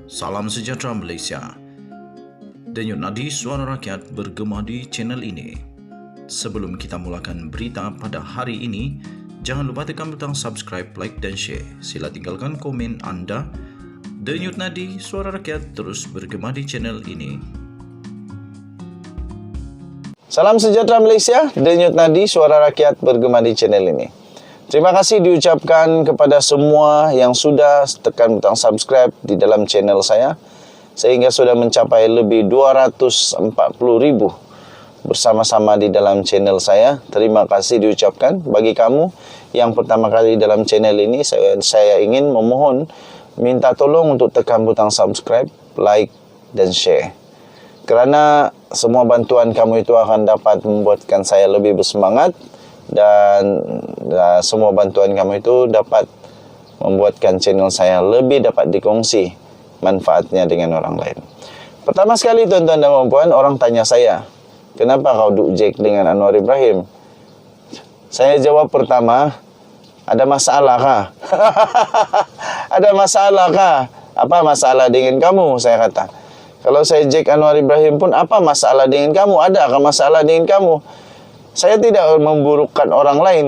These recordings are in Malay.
Salam sejahtera Malaysia. Denyut nadi suara rakyat bergema di channel ini. Sebelum kita mulakan berita pada hari ini, jangan lupa tekan butang subscribe, like dan share. Sila tinggalkan komen anda. Denyut nadi suara rakyat terus bergema di channel ini. Salam sejahtera Malaysia, denyut nadi suara rakyat bergema di channel ini. Terima kasih diucapkan kepada semua yang sudah tekan butang subscribe di dalam channel saya, sehingga sudah mencapai lebih 240,000 bersama-sama di dalam channel saya. Terima kasih diucapkan. Bagi kamu yang pertama kali dalam channel ini, saya ingin memohon minta tolong untuk tekan butang subscribe, like dan share. Kerana semua bantuan kamu itu akan dapat membuatkan saya lebih bersemangat, dan semua bantuan kamu itu dapat membuatkan channel saya lebih dapat dikongsi manfaatnya dengan orang lain. Pertama sekali tuan-tuan dan puan, orang tanya saya, kenapa kau duk Jack dengan Anwar Ibrahim? Saya jawab pertama, ada masalah kah? Ada masalah kah? Apa masalah dengan kamu? Saya kata, kalau saya Jack Anwar Ibrahim pun apa masalah dengan kamu? Adakah masalah dengan kamu? Saya tidak memburukkan orang lain.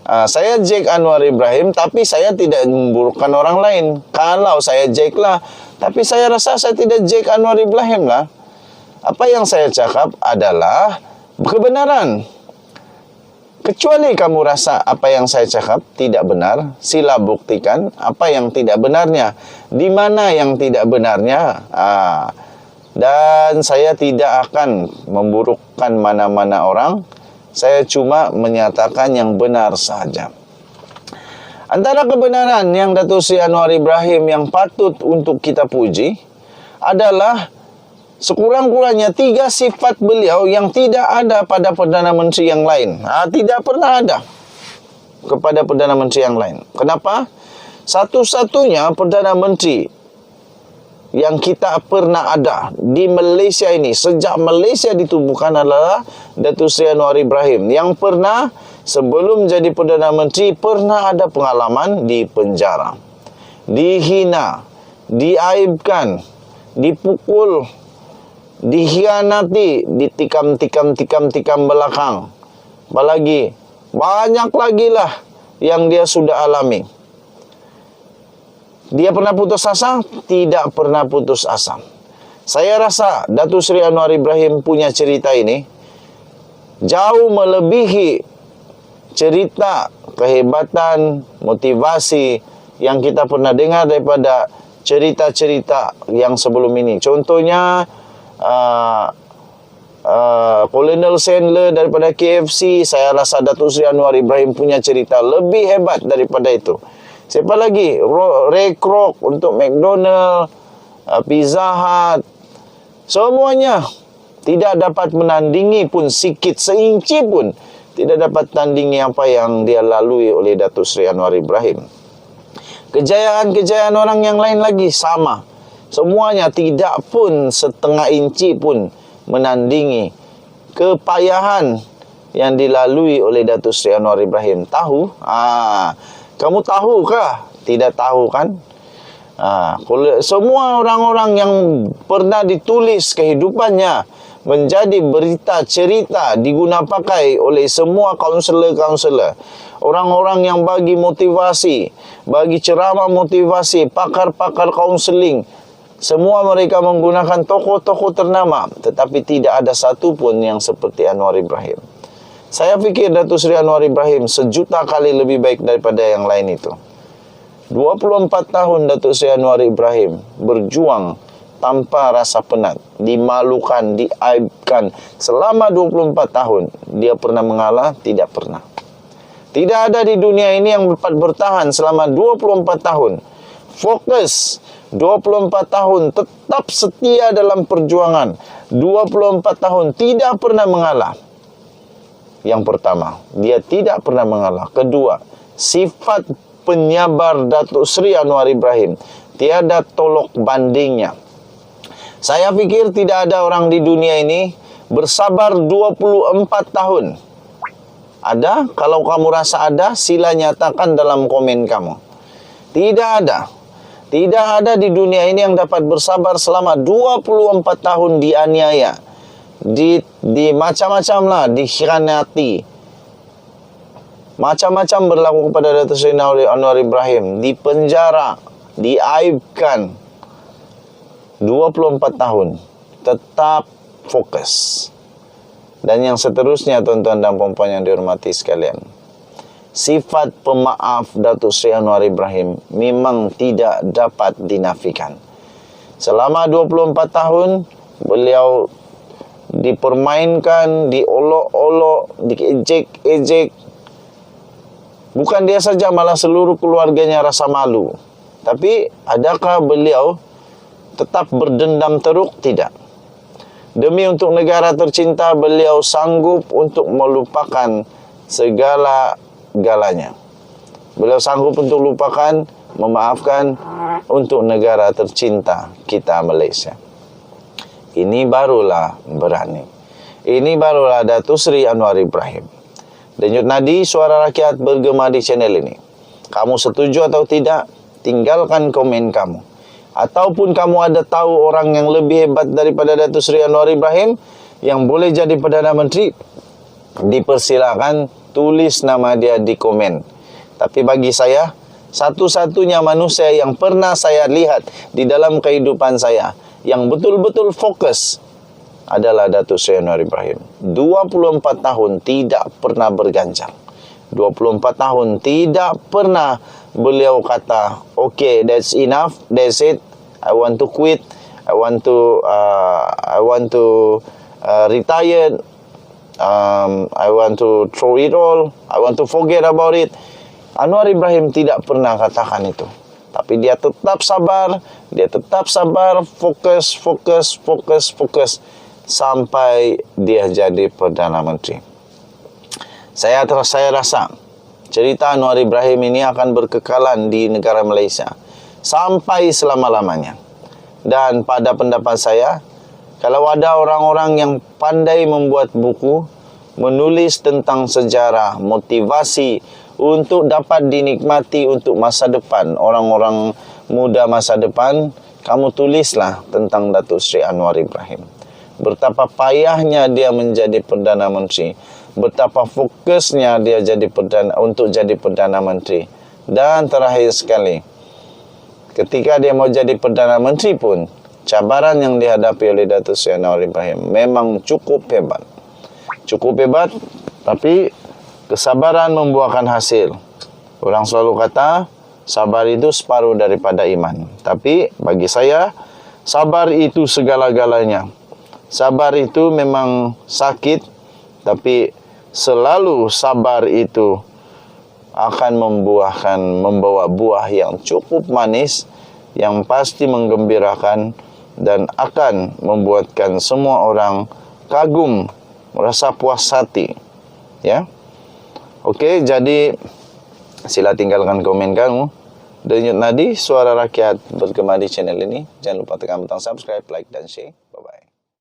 Saya Jack Anwar Ibrahim, tapi saya tidak memburukkan orang lain. Kalau saya Jack lah, tapi saya rasa saya tidak Jack Anwar Ibrahim lah. Apa yang saya cakap adalah kebenaran. Kecuali kamu rasa apa yang saya cakap tidak benar, sila buktikan apa yang tidak benarnya. Di mana yang tidak benarnya? Dan saya tidak akan memburukkan mana-mana orang. Saya cuma menyatakan yang benar saja. Antara kebenaran yang Datuk Seri Anwar Ibrahim yang patut untuk kita puji adalah sekurang-kurangnya 3 sifat beliau yang tidak ada pada Perdana Menteri yang lain. Tidak pernah ada kepada Perdana Menteri yang lain. Kenapa? Satu-satunya Perdana Menteri yang kita pernah ada di Malaysia ini, sejak Malaysia ditubuhkan, adalah Datuk Seri Anwar Ibrahim, yang pernah sebelum jadi Perdana Menteri pernah ada pengalaman di penjara, dihina, diaibkan, dipukul, dikhianati, ditikam belakang. Apalagi banyak lagi lah yang dia sudah alami. Dia pernah putus asa? Tidak pernah putus asa. Saya rasa Datuk Seri Anwar Ibrahim punya cerita ini jauh melebihi cerita kehebatan, motivasi yang kita pernah dengar daripada cerita-cerita yang sebelum ini. Contohnya Colonel Sandler daripada KFC. Saya rasa Datuk Seri Anwar Ibrahim punya cerita lebih hebat daripada itu. Siapa lagi? Ray Kroc untuk McDonald, Pizza Hut. Semuanya tidak dapat menandingi pun sikit, seinci pun tidak dapat tandingi apa yang dia lalui oleh Datuk Seri Anwar Ibrahim. Kejayaan-kejayaan orang yang lain lagi sama. Semuanya tidak pun setengah inci pun menandingi kepayahan yang dilalui oleh Datuk Seri Anwar Ibrahim. Tahu? Kamu tahukah? Tidak tahu kan? Semua orang-orang yang pernah ditulis kehidupannya menjadi berita cerita diguna pakai oleh semua kaunselor-kaunselor, orang-orang yang bagi motivasi, bagi ceramah motivasi, pakar-pakar kaunseling. Semua mereka menggunakan tokoh-tokoh ternama, tetapi tidak ada satu pun yang seperti Anwar Ibrahim. Saya fikir Datuk Seri Anwar Ibrahim sejuta kali lebih baik daripada yang lain itu. 24 tahun Datuk Seri Anwar Ibrahim berjuang tanpa rasa penat, dimalukan, diaibkan. Selama 24 tahun dia pernah mengalah? Tidak pernah. Tidak ada di dunia ini yang dapat bertahan selama 24 tahun. Fokus 24 tahun, tetap setia dalam perjuangan. 24 tahun tidak pernah mengalah. Yang pertama, dia tidak pernah mengalah. Kedua, sifat penyabar Datuk Seri Anwar Ibrahim tiada tolok bandingnya. Saya fikir tidak ada orang di dunia ini bersabar 24 tahun. Ada? Kalau kamu rasa ada, sila nyatakan dalam komen kamu. Tidak ada. Tidak ada di dunia ini yang dapat bersabar selama 24 tahun dianiaya, di macam-macam lah, dikhianati. Macam-macam berlaku kepada Datuk Seri Anwar Ibrahim, dipenjara, diaibkan. 24 tahun tetap fokus. Dan yang seterusnya, tuan-tuan dan puan-puan yang dihormati sekalian, sifat pemaaf Datuk Seri Anwar Ibrahim memang tidak dapat dinafikan. Selama 24 tahun beliau dipermainkan, diolok-olok, diejek-ejek. Bukan dia saja, malah seluruh keluarganya rasa malu. Tapi adakah beliau tetap berdendam teruk? Tidak. Demi untuk negara tercinta, beliau sanggup untuk melupakan segala-galanya. Beliau sanggup untuk lupakan, memaafkan untuk negara tercinta kita, Malaysia. Ini barulah berani. Ini barulah Datuk Seri Anwar Ibrahim. Denyut nadi suara rakyat bergema di channel ini. Kamu setuju atau tidak? Tinggalkan komen kamu. Ataupun kamu ada tahu orang yang lebih hebat daripada Datuk Seri Anwar Ibrahim yang boleh jadi Perdana Menteri, dipersilakan tulis nama dia di komen. Tapi bagi saya, satu-satunya manusia yang pernah saya lihat di dalam kehidupan saya yang betul-betul fokus adalah Datuk Seri Anwar Ibrahim. 24 tahun tidak pernah berganjal. 24 tahun tidak pernah beliau kata, okay, that's enough, that's it, I want to quit, I want to retire, I want to throw it all, I want to forget about it. Anwar Ibrahim tidak pernah katakan itu. Tapi dia tetap sabar, fokus sampai dia jadi Perdana Menteri. Saya rasa cerita Anwar Ibrahim ini akan berkekalan di negara Malaysia sampai selama-lamanya. Dan pada pendapat saya, kalau ada orang-orang yang pandai membuat buku, menulis tentang sejarah, motivasi untuk dapat dinikmati untuk masa depan, orang-orang muda masa depan, kamu tulislah tentang Datuk Seri Anwar Ibrahim. Betapa payahnya dia menjadi Perdana Menteri, betapa fokusnya dia untuk jadi Perdana Menteri. Dan terakhir sekali, ketika dia mau jadi Perdana Menteri pun, cabaran yang dihadapi oleh Datuk Seri Anwar Ibrahim memang cukup hebat. Cukup hebat, tapi kesabaran membuahkan hasil. Orang selalu kata, sabar itu separuh daripada iman. Tapi bagi saya, sabar itu segala-galanya. Sabar itu memang sakit, tapi selalu sabar itu akan membawa buah yang cukup manis, yang pasti menggembirakan dan akan membuatkan semua orang kagum, merasa puas hati. Ya. Okey, jadi sila tinggalkan komen kamu. Denyut nadi suara rakyat bergema di channel ini. Jangan lupa tekan butang subscribe, like dan share. Bye bye.